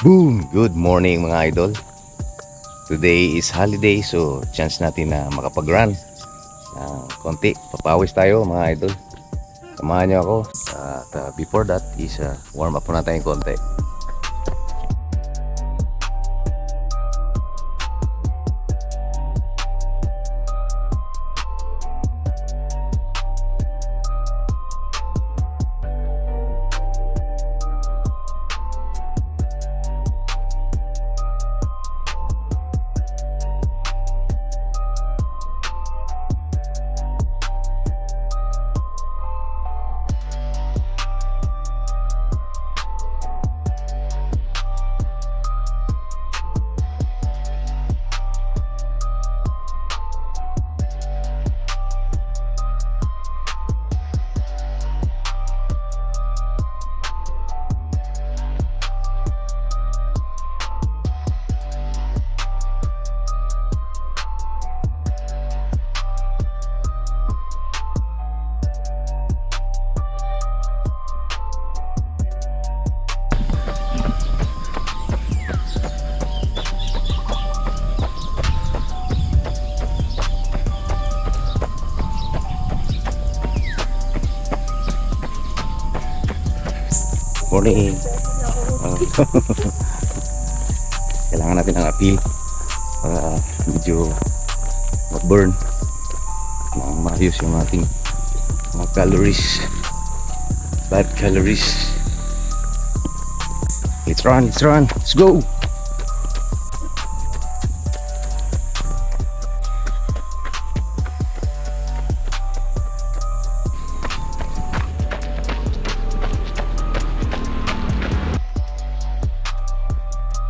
Boom! Good morning mga idol. Today is holiday, so chance natin na makapag-run konti. Papawis tayo mga idol. Samahan niyo ako. At before that is warm up muna tayong konti. Morning. Kailangan natin ang appeal para medyo mag-burn ng maayos yung ating mga calories, bad calories. Let's run, let's go.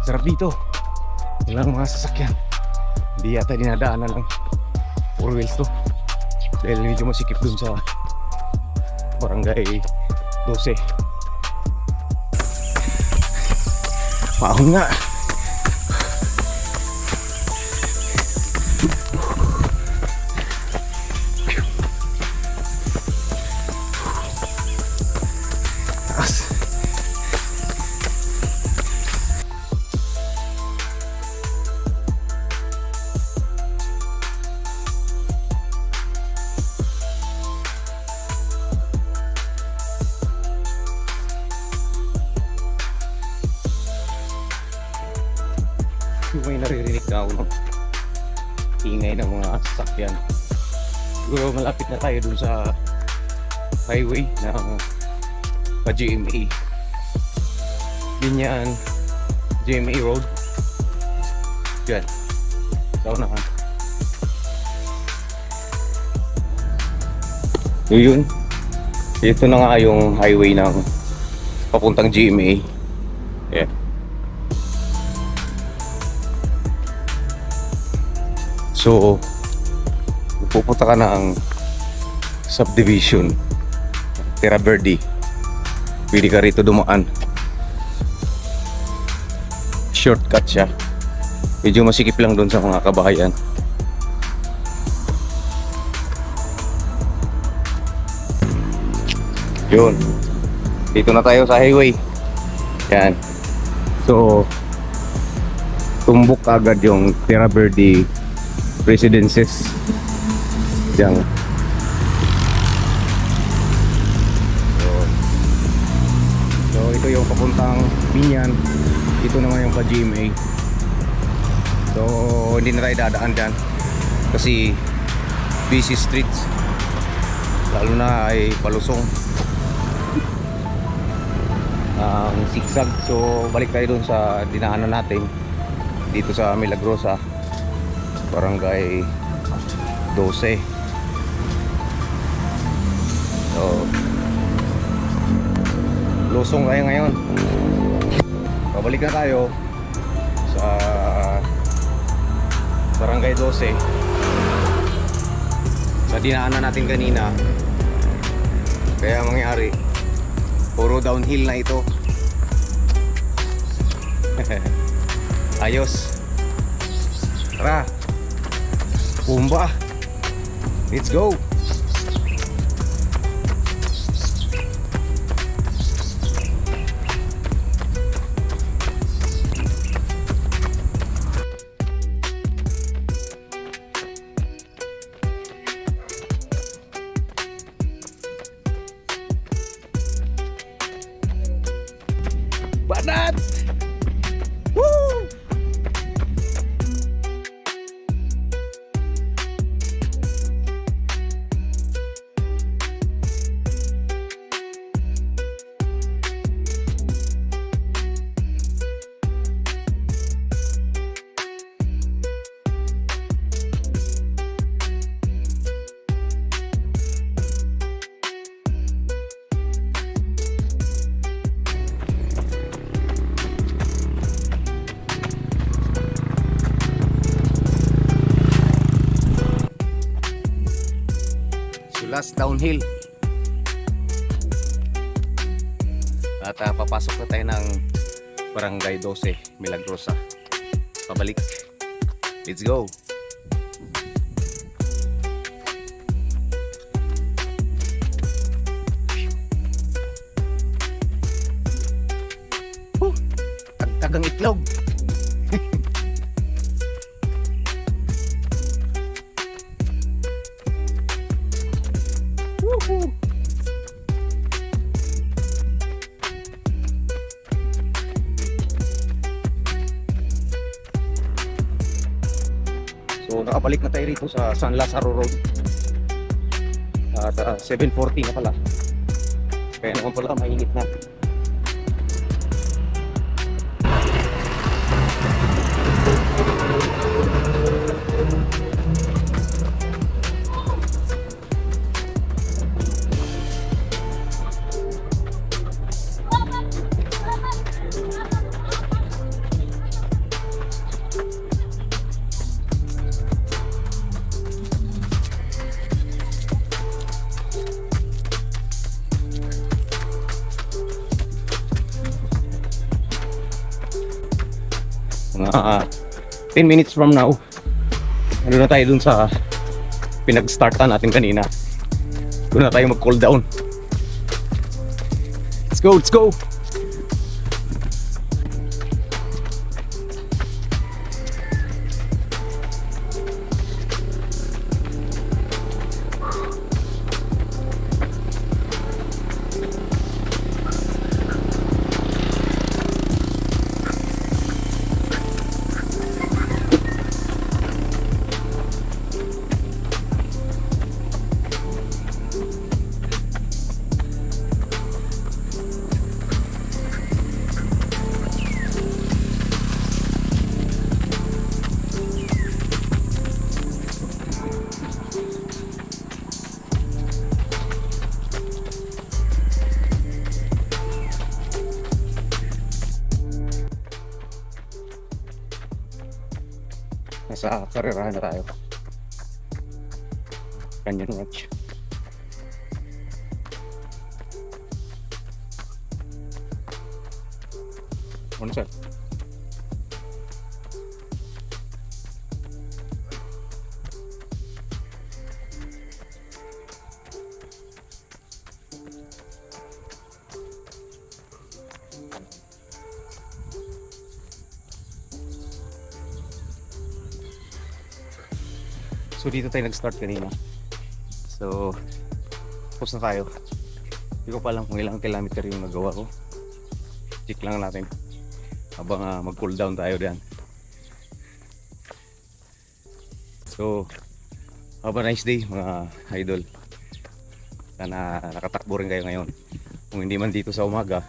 Sarap dito. Walang mga sasakyan. Hindi yata dinadaanan ng 4 wheels to. Dahil medyo masikip dun sa barangay 12. Paahon nga. Taas. May naririnig na ako ng ingay ng mga sasakyan. Siguro malapit na tayo dun sa highway ng GMA. Binyan GMA Road. Yan. Sa unahan. Yun. Ito na nga yung highway ng papuntang GMA. Yeah. So, pupunta ka na ang subdivision Terra Verde. Pwede ka rito dumaan. Shortcut siya. Medyo masikip lang doon sa mga kabahayan. Yun. Dito na tayo sa highway. Yan. So, tumbok agad yung Terra Verde residences. Diyan. So ito yung papuntang Binyan. Ito naman yung pa-GMA. So hindi na tayo dadaan dyan kasi busy streets, lalo na ay palusong ang zigzag. So balik tayo dun sa dinaanan natin dito sa Milagrosa, barangay 12. So lusong tayo ngayon. Pabalik na tayo sa barangay 12 sa dinaanan natin kanina. Kaya mangyari puro downhill na ito. Ayos. Tara, Pumba, let's go. Banat! Woo! Last downhill at papasok na tayo ng Barangay 12 Milagrosa pabalik. Let's go. Tagtagang itlog. So nakabalik na tayo rito sa San Lazaro Road at 7:40 na pala, kaya naman pala mainit na. Mga 10 minutes from now, ano na tayo dun sa pinag-startan natin kanina. Doon na tayo mag-cool down. Let's go, let's go! Nasa karerahan na tayo. Canyon Watch. Ano sir? So dito tayo nag-start kanina. So tapos na tayo. Hindi ko pa alam kung ilang kilometer yung nagawa ko. Check lang natin habang mag-cool down tayo diyan. So have a nice day mga idol. Sana nakatakbo rin kayo ngayon. Kung hindi man dito sa umaga,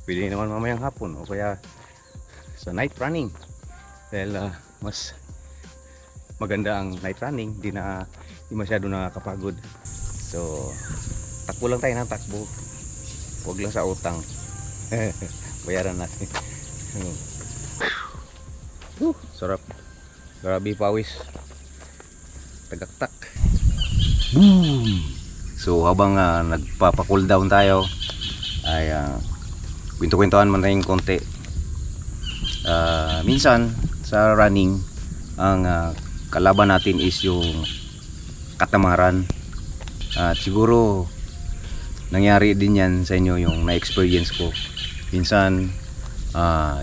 pwede naman mamayang hapon o kaya sa night running. Dahil mas maganda ang night running, di masyado nakakapagod. So takbo lang tayo ng takbo, huwag lang sa utang. Bayaran natin. Sarap, grabe pawis, tagaktak. Boom! So habang nagpapa-cool down tayo ay kwento-kwentuhan man tayong konti. Minsan sa running ang kalaban natin is yung katamaran, at siguro nangyari din yan sa inyo, yung na-experience ko. Minsan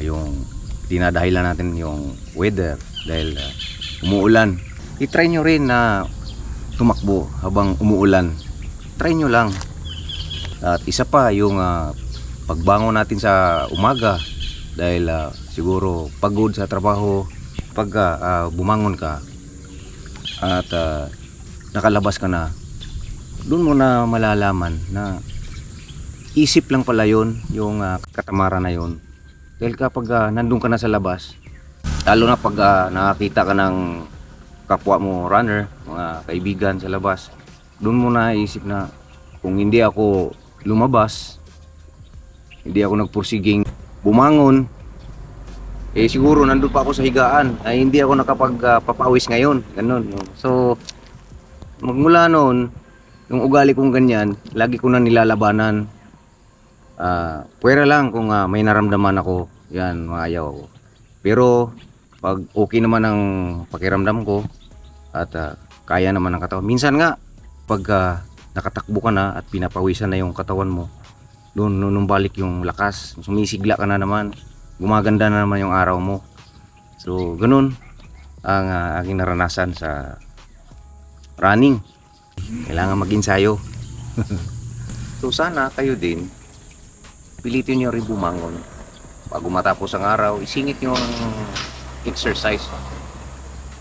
yung dinadahilan natin yung weather dahil umuulan. I-try nyo rin na tumakbo habang umuulan, try nyo lang. At isa pa yung pagbangon natin sa umaga, dahil siguro pagod sa trabaho, pag bumangon ka at nakalabas ka na, doon mo na malalaman na isip lang pala yun, yung katamaran na yun. Dahil kapag nandun ka na sa labas, lalo na pag nakakita ka ng kapwa mo runner, mga kaibigan sa labas, doon mo na isip na kung hindi ako lumabas, hindi ako nagpursiging bumangon, siguro nandun pa ako sa higaan, ay hindi ako nakapagpapawis ngayon, ganun. So magmula noon, yung ugali kong ganyan, lagi ko na nilalabanan. Pwera lang kung may naramdaman ako, yan, maayaw ako. Pero pag okay naman ang pakiramdam ko at kaya naman ang katawan, minsan nga pag nakatakbo ka na at pinapawisan na yung katawan mo, doon nung balik yung lakas, sumisigla ka na naman, gumaganda na naman yung araw mo. So ganun ang aking naranasan sa running. Kailangan mag-ensayo. So sana kayo din, pilitin nyo rin bumangon. Bago matapos ang araw, isingit nyo ang exercise.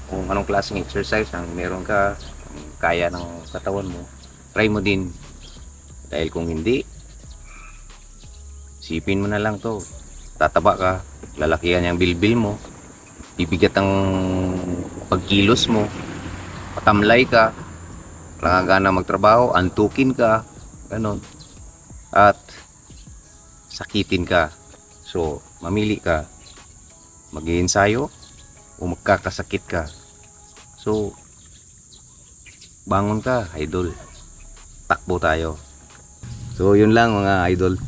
Kung anong klaseng exercise ang meron ka, kaya ng katawan mo, try mo din. Dahil kung hindi, sipin mo na lang to. Tataba ka, lalakihan yung bilbil mo, bibigat ang pagkilos mo, patamlay ka, wala nga gana magtrabaho, antukin ka, ganon. At sakitin ka. So, mamili ka. Mag-iensayo o magkakasakit ka. So, bangon ka, idol. Takbo tayo. So, yun lang mga idol.